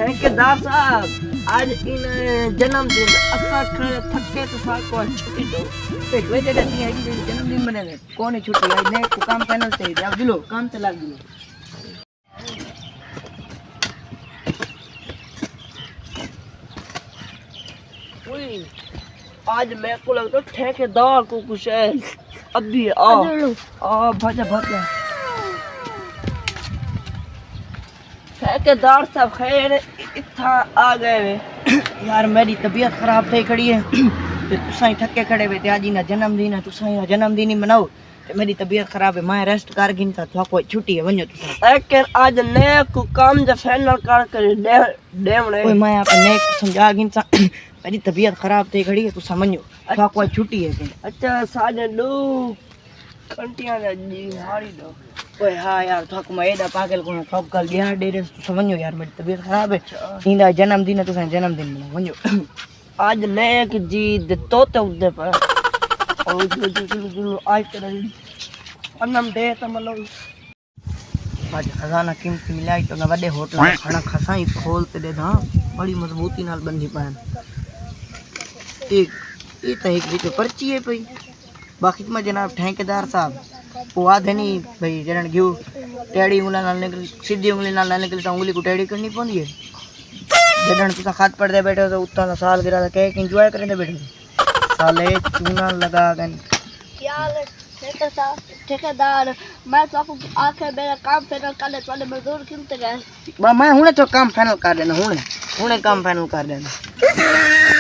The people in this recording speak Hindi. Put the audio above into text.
ठेकेदार साहब आज इन जन्मदिन असा थके तो साको छुट्टी दो पे वेदे रहती है कि जन्मदिन मनाने कौन है छुट्टी आज ने को काम पैनल से आप दिलो काम ते लाग दिलो ओए आज मैं को लग तो ठेकेदार को कुछ है अभी आ भाजा भाजा ठेकेदार साहब खैर इतना आ गए वे यार मेरी तबीयत खराब थी खड़ी है तो तुसाई थके खड़े वे आज ना जन्मदिन है तुसाई जन्मदिन ही मनाओ तो मेरी तबीयत खराब है मैं रेस्ट कर गिन था तो कोई छुट्टी है वन्यो तुसा एक आज ने को काम जो फाइनल कर डेवणे ओए मैं आप ने समझा गिन सा मेरी तबीयत खराब थी खड़ी है तो समझो तो कोई छुट्टी है अच्छा साजे दो घंटियां जी हारी दो ओए हाँ यार थक मैं एदा पागल को थक कल गया डेरे समझो यार मेरी तबीयत खराब है इंदा जन्मदिन है तो जन्मदिन मना समझो आज नए की जी तो उदे पर और जो आज तेरा अन्नम दे तो मतलब आज खजाना कीमती मिलाई तो ना बड़े होटल खाना खसाई खोलते दे हां बड़ी मजबूती नाल बंदी पान एक ये तो एक बीच पर्ची है भाई बाकी में जनाब ठेकेदार साहब वो आधे नहीं भाई जरण घ्यू टेड़ी उंगली नाल निकल सीधी उंगली नाल निकल तो उंगली को टेड़ी करनी पौंदी है जरण तुसा खाद पड़ दे बैठे तो उतना साल गिरा केक एंजॉय करने बैठे साले चूना लगा गन यार ठेकेदार मैं तो आपको आके मेरा काम फाइनल कर ले वाले मजदूर किनते गए मैं हुने तो काम फाइनल कर देना हुने काम फाइनल कर देना